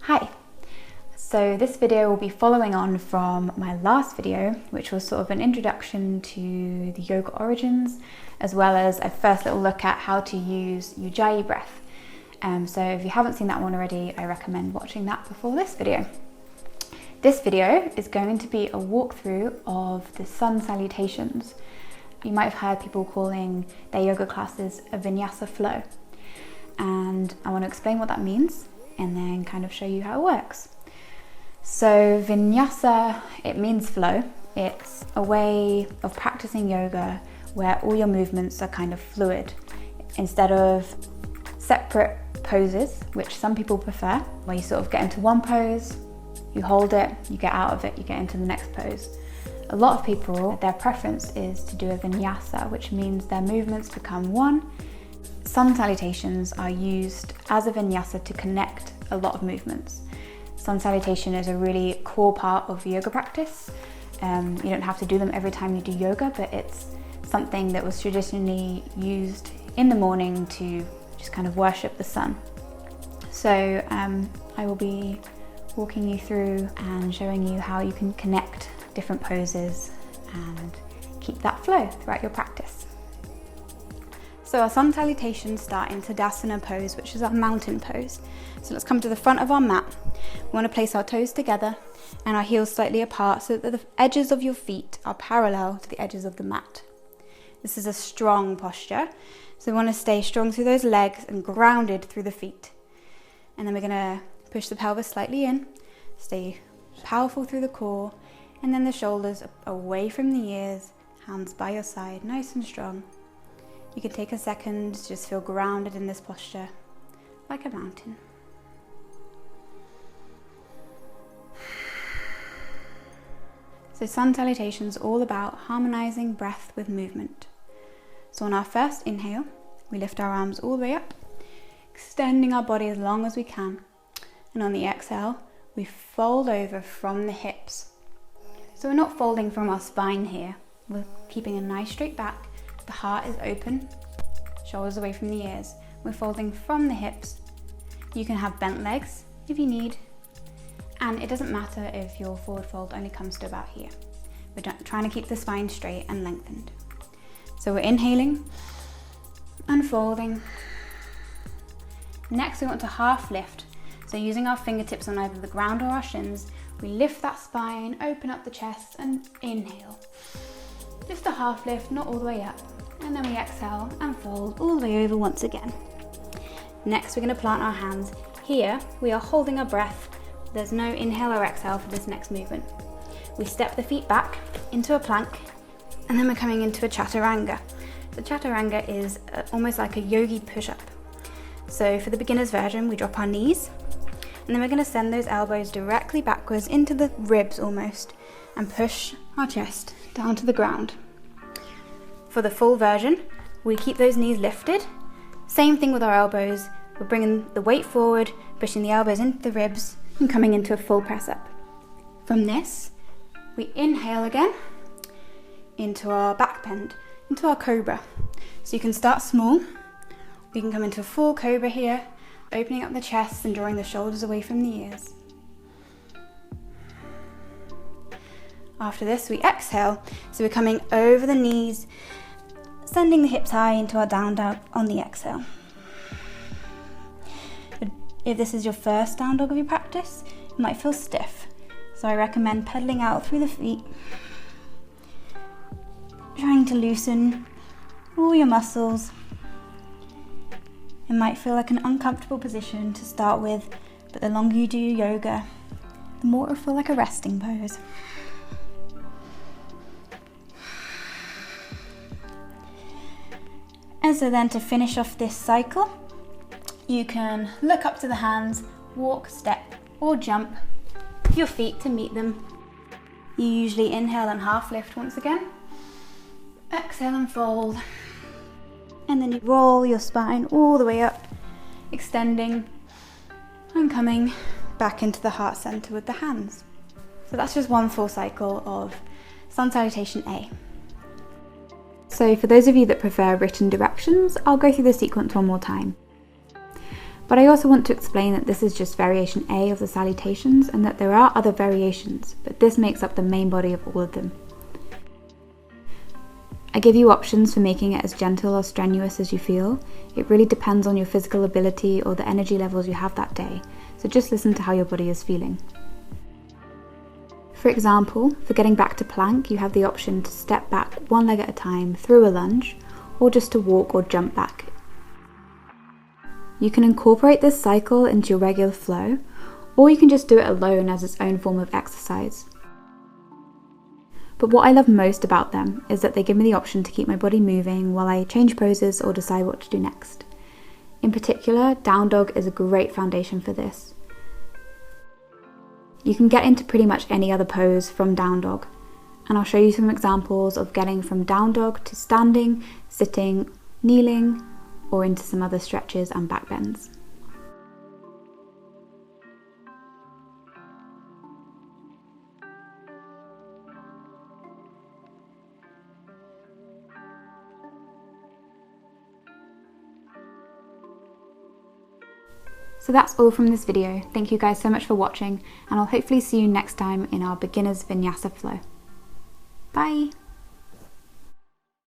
Hi! So this video will be following on from my last video, which was sort of an introduction to the yoga origins, as well as a first little look at how to use Ujjayi breath. So if you haven't seen that one already, I recommend watching that before this video. This video is going to be a walkthrough of the sun salutations. You might have heard people calling their yoga classes a vinyasa flow. And I want to explain what that means and then kind of show you how it works. So vinyasa, it means flow. It's a way of practicing yoga where all your movements are kind of fluid instead of separate poses, which some people prefer, where you sort of get into one pose, you hold it, you get out of it, you get into the next pose. A lot of people, their preference is to do a vinyasa, which means their movements become one. Sun salutations are used as a vinyasa to connect a lot of movements. Sun salutation is a really core part of yoga practice. You don't have to do them every time you do yoga, but it's something that was traditionally used in the morning to just kind of worship the sun. So I will be walking you through and showing you how you can connect different poses and keep that flow throughout your practice. So our sun salutations start in Tadasana pose, which is our mountain pose. So let's come to the front of our mat. We want to place our toes together and our heels slightly apart so that the edges of your feet are parallel to the edges of the mat. This is a strong posture. So we want to stay strong through those legs and grounded through the feet. And then we're going to push the pelvis slightly in, stay powerful through the core, and then the shoulders away from the ears, hands by your side, nice and strong. You can take a second to just feel grounded in this posture, like a mountain. So sun salutation is all about harmonizing breath with movement. So on our first inhale, we lift our arms all the way up, extending our body as long as we can. And on the exhale, we fold over from the hips. So we're not folding from our spine here. We're keeping a nice straight back. The heart is open, shoulders away from the ears. We're folding from the hips. You can have bent legs if you need. And it doesn't matter if your forward fold only comes to about here. We're trying to keep the spine straight and lengthened. So we're inhaling and folding. Next, we want to half lift. So using our fingertips on either the ground or our shins, we lift that spine, open up the chest and inhale. Just a half lift, not all the way up. And then we exhale and fold all the way over once again. Next, we're going to plant our hands. Here, we are holding our breath. There's no inhale or exhale for this next movement. We step the feet back into a plank, and then we're coming into a chaturanga. The chaturanga is almost like a yogi push-up. So for the beginner's version, we drop our knees, and then we're going to send those elbows directly backwards into the ribs almost, and push our chest down to the ground. For the full version, we keep those knees lifted. Same thing with our elbows. We're bringing the weight forward, pushing the elbows into the ribs, and coming into a full press up. From this, we inhale again into our back bend, into our cobra. So you can start small. We can come into a full cobra here, opening up the chest and drawing the shoulders away from the ears. After this, we exhale. So we're coming over the knees, sending the hips high into our down dog on the exhale. If this is your first down dog of your practice, it might feel stiff. So I recommend pedaling out through the feet, trying to loosen all your muscles. It might feel like an uncomfortable position to start with, but the longer you do yoga, the more it'll feel like a resting pose. And so then to finish off this cycle, you can look up to the hands, walk, step, or jump your feet to meet them. You usually inhale and half lift once again. Exhale and fold. And then you roll your spine all the way up, extending and coming back into the heart center with the hands. So that's just one full cycle of sun salutation A. So for those of you that prefer written directions, I'll go through the sequence one more time. But I also want to explain that this is just variation A of the salutations and that there are other variations, but this makes up the main body of all of them. I give you options for making it as gentle or strenuous as you feel. It really depends on your physical ability or the energy levels you have that day, so just listen to how your body is feeling. For example, for getting back to plank, you have the option to step back one leg at a time through a lunge, or just to walk or jump back. You can incorporate this cycle into your regular flow, or you can just do it alone as its own form of exercise. But what I love most about them is that they give me the option to keep my body moving while I change poses or decide what to do next. In particular, down dog is a great foundation for this. You can get into pretty much any other pose from down dog, and I'll show you some examples of getting from down dog to standing, sitting, kneeling, or into some other stretches and back bends. So that's all from this video. Thank you guys so much for watching, and I'll hopefully see you next time in our beginner's vinyasa flow. Bye!